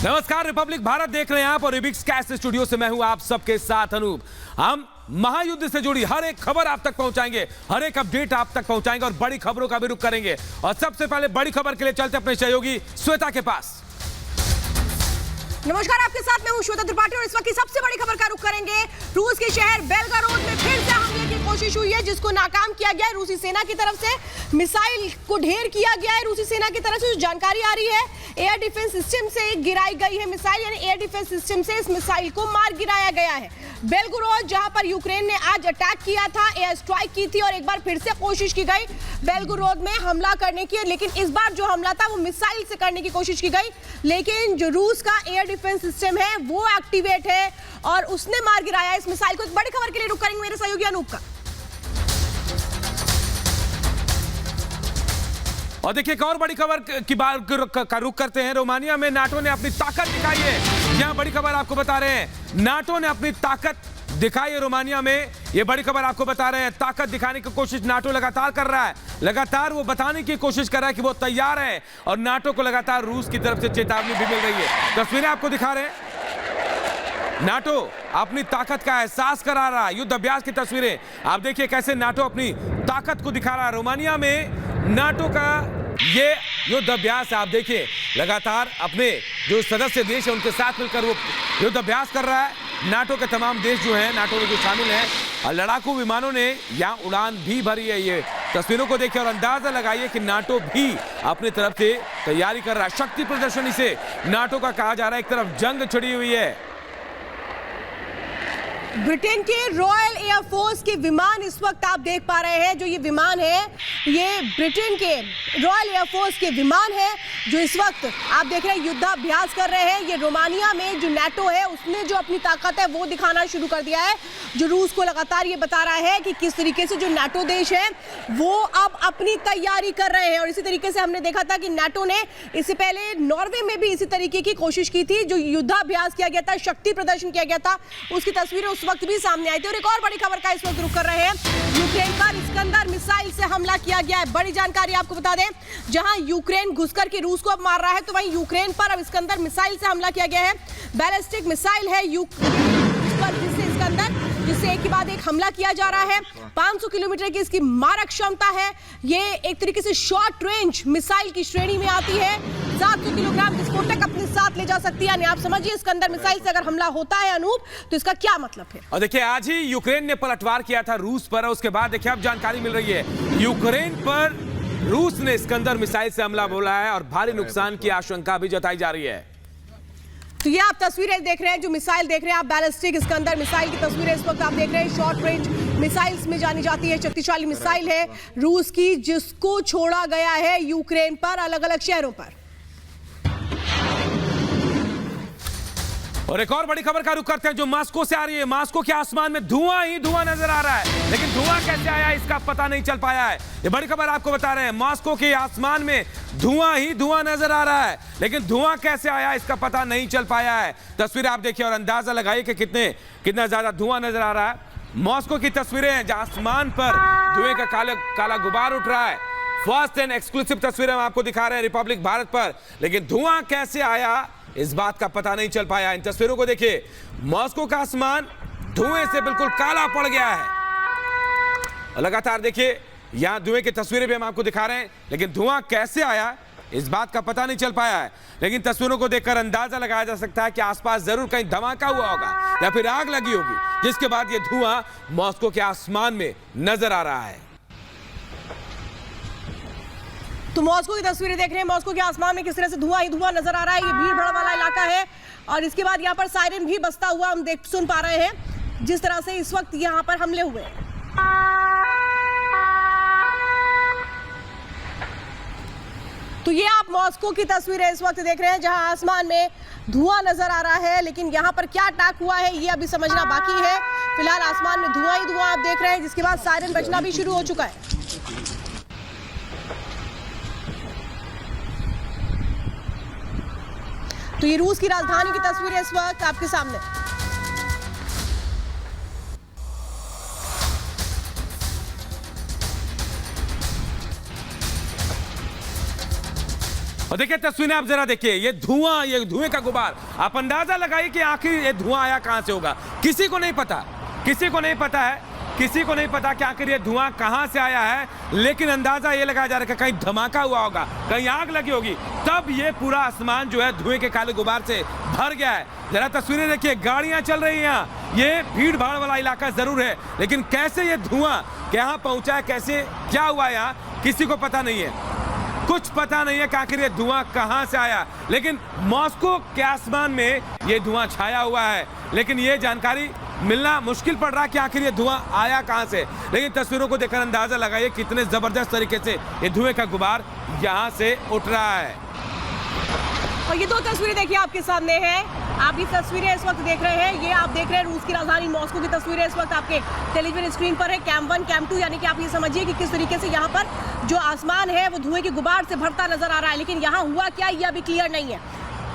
नमस्कार, रिपब्लिक भारत देख रहे हैं आप और रिबिक्स कैस्ट स्टूडियो से मैं हूं आप सबके साथ अनूप। हम महायुद्ध से जुड़ी हर एक खबर आप तक पहुंचाएंगे, हर एक अपडेट आप तक पहुंचाएंगे और बड़ी खबरों का भी रुख करेंगे। और सबसे पहले बड़ी खबर के लिए चलते अपने सहयोगी श्वेता के पास। नमस्कार, आपके साथ मैं हूं श्वेता त्रिपाठी और इस वक्त की सबसे बड़ी खबर का रुख करेंगे। रूस के शहर बेलगोरोद में फिर से हमले की कोशिश हुई है, जिसको नाकाम किया गया है रूसी सेना की तरफ से। मिसाइल को ढेर किया गया है रूसी सेना की तरफ से। जो जानकारी आ रही है, एयर डिफेंस सिस्टम से गिराई गई है मिसाइल, यानी एयर डिफेंस सिस्टम से इस मिसाइल को मार गिराया गया है। बेलगोरोद, जहां पर यूक्रेन ने आज अटैक किया था, एयर स्ट्राइक की थी और एक बार फिर से कोशिश की गई बेलगोरोद में हमला करने की, लेकिन इस बार जो हमला था वो मिसाइल से करने की कोशिश की गई, लेकिन जो रूस का एयर डिफेंस सिस्टम है वो एक्टिवेट है और उसने मार गिराया इस मिसाइल को। एक बड़ी खबर के लिए रुक करेंगे मेरे सहयोगी अनूप का। और देखिए एक और बड़ी खबर की बात का रुख करते हैं। रोमानिया में नाटो ने अपनी ताकत दिखाई है। यहां बड़ी खबर आपको बता रहे हैं, नाटो ने अपनी ताकत दिखाई है रोमानिया में। ये बड़ी खबर आपको बता रहे हैं, ताकत दिखाने की कोशिश नाटो लगातार कर रहा है। लगातार वो बताने की कोशिश कर रहा है कि वो तैयार है और नाटो को लगातार रूस की तरफ से चेतावनी भी मिल रही है। तस्वीरें आपको दिखा रहे हैं, नाटो अपनी ताकत का एहसास करा रहा है। युद्ध अभ्यास की तस्वीरें आप देखिए, कैसे नाटो अपनी ताकत को दिखा रहा है। रोमानिया में नाटो का ये युद्ध अभ्यास आप देखिए, लगातार अपने जो सदस्य देश है उनके साथ मिलकर वो युद्ध अभ्यास कर रहा है। नाटो के तमाम देश जो हैं, नाटो में जो शामिल हैं, और लड़ाकू विमानों ने यहाँ उड़ान भी भरी है। ये तस्वीरों को देखिए और अंदाजा लगाइए कि नाटो भी अपनी तरफ से तैयारी कर रहा है। शक्ति प्रदर्शनी से नाटो का कहा जा रहा है, एक तरफ जंग छिड़ी हुई है। ब्रिटेन के रॉयल एयरफोर्स के विमान इस वक्त आप देख पा रहे हैं। जो ये विमान है, ये ब्रिटेन के रॉयल एयरफोर्स के विमान है जो इस वक्त आप देख रहे हैं युद्धाभ्यास कर रहे हैं। ये रोमानिया में जो नाटो है उसने जो अपनी ताकत है वो दिखाना शुरू कर दिया है, जो रूस को लगातार ये बता रहा है कि किस तरीके से जो नाटो देश है वो अब अपनी तैयारी कर रहे हैं। और इसी तरीके से हमने देखा था कि नाटो ने इससे पहले नॉर्वे में भी इसी तरीके की कोशिश की थी, जो युद्धाभ्यास किया गया था, शक्ति प्रदर्शन किया गया था, उसकी तस्वीरें उस वक्त भी सामने आई थी। और एक और बड़ी खबर का इस वक्त रुख कर रहे हैं, यूक्रेन पर इस्कंदर मिसाइल से हमला किया गया है। बड़ी जानकारी आपको बता दें, जहां यूक्रेन घुसकर के रूस को अब मार रहा है, तो वहीं यूक्रेन पर अब इस्कंदर मिसाइल से हमला किया गया है। बैलिस्टिक मिसाइल है जिससे एक के बाद एक हमला किया जा रहा है। 500 किलोमीटर की इसकी मारक क्षमता है। ये एक तरीके से शॉर्ट रेंज मिसाइल की श्रेणी में आती है। 700 किलोग्राम विस्फोटक अपने साथ ले जा सकती है। यानी आप समझिए, इस्कंदर मिसाइल से अगर हमला होता है अनूप, तो इसका क्या मतलब है। और देखिए, आज ही यूक्रेन ने पलटवार किया था रूस पर, उसके बाद देखिए अब जानकारी मिल रही है यूक्रेन पर रूस ने इस्कंदर मिसाइल से हमला बोला है और भारी नुकसान की आशंका भी जताई जा रही है। तो ये आप तस्वीरें देख रहे हैं, जो मिसाइल देख रहे हैं आप, बैलिस्टिक इस्कंदर मिसाइल की तस्वीरें इस वक्त आप देख रहे हैं। शॉर्ट रेंज मिसाइल्स में जानी जाती है, शक्तिशाली मिसाइल है रूस की, जिसको छोड़ा गया है यूक्रेन पर अलग अलग शहरों पर। और एक और बड़ी खबर का रुख करते हैं जो मॉस्को से आ रही है। मॉस्को के आसमान में धुआं ही धुआं नजर आ रहा है, लेकिन धुआं कैसे आया इसका पता नहीं चल पाया है। ये बड़ी खबर आपको बता रहे हैं, मॉस्को के आसमान में धुआं ही धुआं नजर आ रहा है, लेकिन धुआं कैसे आया इसका पता नहीं चल पाया है। तस्वीरें आप देखिए और अंदाजा लगाइए कि कितना ज्यादा धुआं नजर आ रहा है। मॉस्को की तस्वीरें हैं जहां आसमान पर धुएं का काला गुबार उठ रहा है। फर्स्ट एंड एक्सक्लूसिव तस्वीरें हम आपको दिखा रहे हैं रिपब्लिक भारत पर, लेकिन धुआं कैसे आया इस बात का पता नहीं चल पाया। इन तस्वीरों को देखिए, मॉस्को का आसमान धुएं से बिल्कुल काला पड़ गया है। लगातार देखिए, यहां धुएं की तस्वीरें भी हम आपको दिखा रहे हैं, लेकिन धुआं कैसे आया इस बात का पता नहीं चल पाया है। लेकिन तस्वीरों को देखकर अंदाजा लगाया जा सकता है कि आसपास जरूर कहीं धमाका हुआ होगा या फिर आग लगी होगी, जिसके बाद यह धुआं मॉस्को के आसमान में नजर आ रहा है। तो मॉस्को की तस्वीरें देख रहे हैं, मॉस्को के आसमान में किस तरह से धुआं ही धुआं नजर आ रहा है। ये भीड़ भाड़ वाला इलाका है और इसके बाद यहाँ पर सायरन भी बजता हुआ हम सुन पा रहे हैं, जिस तरह से इस वक्त यहाँ पर हमले हुए हैं। तो ये आप मॉस्को की तस्वीरें इस वक्त देख रहे हैं, जहां आसमान में धुआं नजर आ रहा है, लेकिन यहाँ पर क्या अटैक हुआ है ये अभी समझना बाकी है। फिलहाल आसमान में धुआं ही धुआं आप देख रहे हैं, जिसके बाद सायरन बजना भी शुरू हो चुका है। तो ये रूस की राजधानी की तस्वीरें इस वक्त आपके सामने। और देखिए तस्वीरें आप जरा देखिए, ये धुएं का गुबार, आप अंदाजा लगाइए कि आखिर ये धुआं आया कहां से होगा। किसी को नहीं पता कि आखिर ये धुआं कहां से आया है, लेकिन अंदाजा ये लगाया जा रहा है कि कहीं धमाका हुआ होगा, कहीं आग लगी होगी, तब ये पूरा आसमान जो है धुएं के काले गुबार से भर गया है। जरा तस्वीरें देखिए, गाड़ियां चल रही हैं, ये भीड़ भाड़ वाला इलाका जरूर है, लेकिन कैसे ये धुआं कहां पहुंचा है, कैसे क्या हुआ यहाँ, किसी को पता नहीं है। कुछ पता नहीं है कि आखिर ये धुआं कहां से आया, लेकिन मॉस्को के आसमान में ये धुआं छाया हुआ है, लेकिन ये जानकारी मिलना मुश्किल पड़ रहा है कि आखिर ये धुआं आया कहां से। लेकिन तस्वीरों को देखकर अंदाजा लगाइए कितने जबरदस्त तरीके से ये धुएं का गुबार यहां से उठ रहा है। और ये दो तस्वीरें देखिए आपके सामने हैं, आप ये तस्वीरें इस वक्त देख रहे हैं, ये आप देख रहे हैं रूस की राजधानी मॉस्को की तस्वीरें इस वक्त आपके टेलीविजन स्क्रीन पर है। कैम 1 कैम 2 यानी कि आप ये समझिए कि किस तरीके से यहाँ पर जो आसमान है वो धुएं के गुबार से भरता नजर आ रहा है, लेकिन यहाँ हुआ क्या ये अभी क्लियर नहीं है,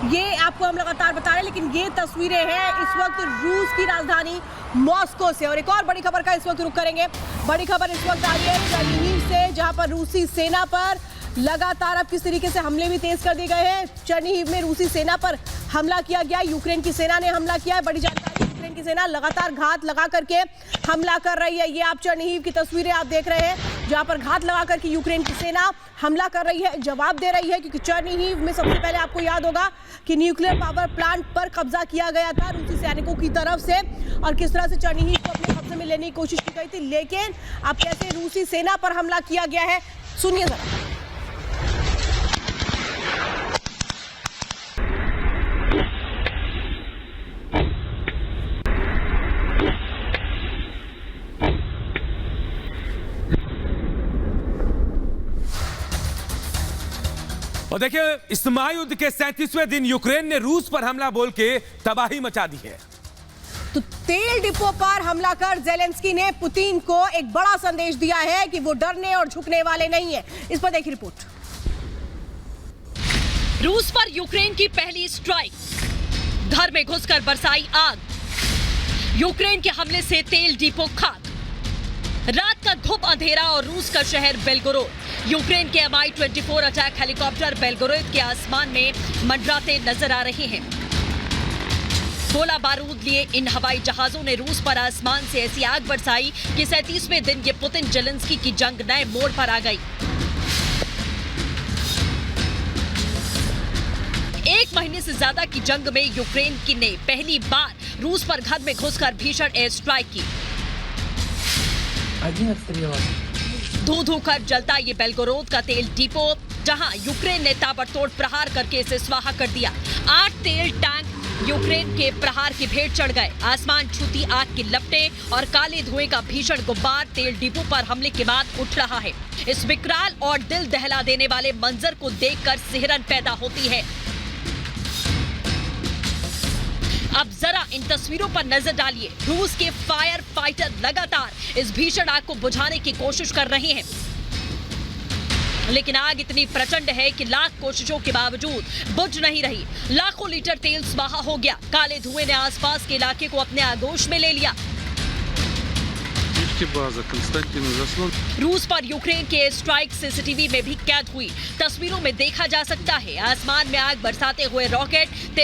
ये आपको हम लगातार बता रहे हैं। लेकिन ये तस्वीरें हैं इस वक्त रूस की राजधानी मॉस्को से। और एक और बड़ी खबर का इस वक्त रुख करेंगे। बड़ी खबर इस वक्त आ रही है चर्निहिव से, जहां पर रूसी सेना पर लगातार अब किस तरीके से हमले भी तेज कर दिए गए हैं। चर्निहिव में रूसी सेना पर हमला किया गया, यूक्रेन की सेना ने हमला किया है। बड़ी जानकारी, यूक्रेन की सेना लगातार घात लगा करके हमला कर रही है। ये आप चर्निहिव की तस्वीरें आप देख रहे हैं, जहां पर घात लगा करके यूक्रेन की सेना हमला कर रही है, जवाब दे रही है। क्योंकि चर्निहिव में सबसे पहले आपको याद होगा कि न्यूक्लियर पावर प्लांट पर कब्जा किया गया था रूसी सैनिकों की तरफ से, और किस तरह से चर्निहिव को अपने कब्जे में लेने की कोशिश की गई थी। लेकिन अब कैसे रूसी सेना पर हमला किया गया है, सुनिए जरा। और देखिए, इस महायुद्ध के 37वें दिन यूक्रेन ने रूस पर हमला बोल के तबाही मचा दी है। तो तेल डिपो पर हमला कर जेलेंस्की ने पुतिन को एक बड़ा संदेश दिया है कि वो डरने और झुकने वाले नहीं है। इस पर देखिए रिपोर्ट। रूस पर यूक्रेन की पहली स्ट्राइक, घर में घुसकर बरसाई आग, यूक्रेन के हमले से तेल डिपो खाक, रात का घुप अंधेरा और रूस का शहर बेलगोरोद। यूक्रेन के Mi-24 अटैक हेलीकॉप्टर बेलगोरोद के आसमान में मंडराते नजर आ रहे हैं। गोला बारूद लिए इन हवाई जहाजों ने रूस पर आसमान से ऐसी आग बरसाई कि 37वें दिन ये पुतिन जेलेंस्की की जंग नए मोड़ पर आ गई। एक महीने से ज्यादा की जंग में यूक्रेन की ने पहली बार रूस पर घर में घुसकर भीषण एयर स्ट्राइक की। धू कर जलता ये बेलगोरोद का तेल डिपो, जहां यूक्रेन ने ताबड़तोड़ प्रहार करके इसे स्वाहा कर दिया। 8 तेल टैंक यूक्रेन के प्रहार की भेंट चढ़ गए। आसमान छूती आग की लपटें और काले धुएं का भीषण गुब्बार तेल डिपो पर हमले के बाद उठ रहा है। इस विकराल और दिल दहला देने वाले मंजर को देखकर सिहरन पैदा होती है। अब जरा इन तस्वीरों पर नजर डालिए। रूस के फायर फाइटर लगातार इस भीषण आग को बुझाने की कोशिश कर रहे हैं, लेकिन आग इतनी प्रचंड है कि लाख कोशिशों के बावजूद बुझ नहीं रही। लाखों लीटर तेल स्वाहा हो गया। काले धुएं ने आसपास के इलाके को अपने आगोश में ले लिया। रूस पर यूक्रेन के स्ट्राइक सीसीटीवी में भी कैद हुई। तस्वीरों में देखा जा सकता है आसमान में आग बरसाते हुए रॉकेट, तेल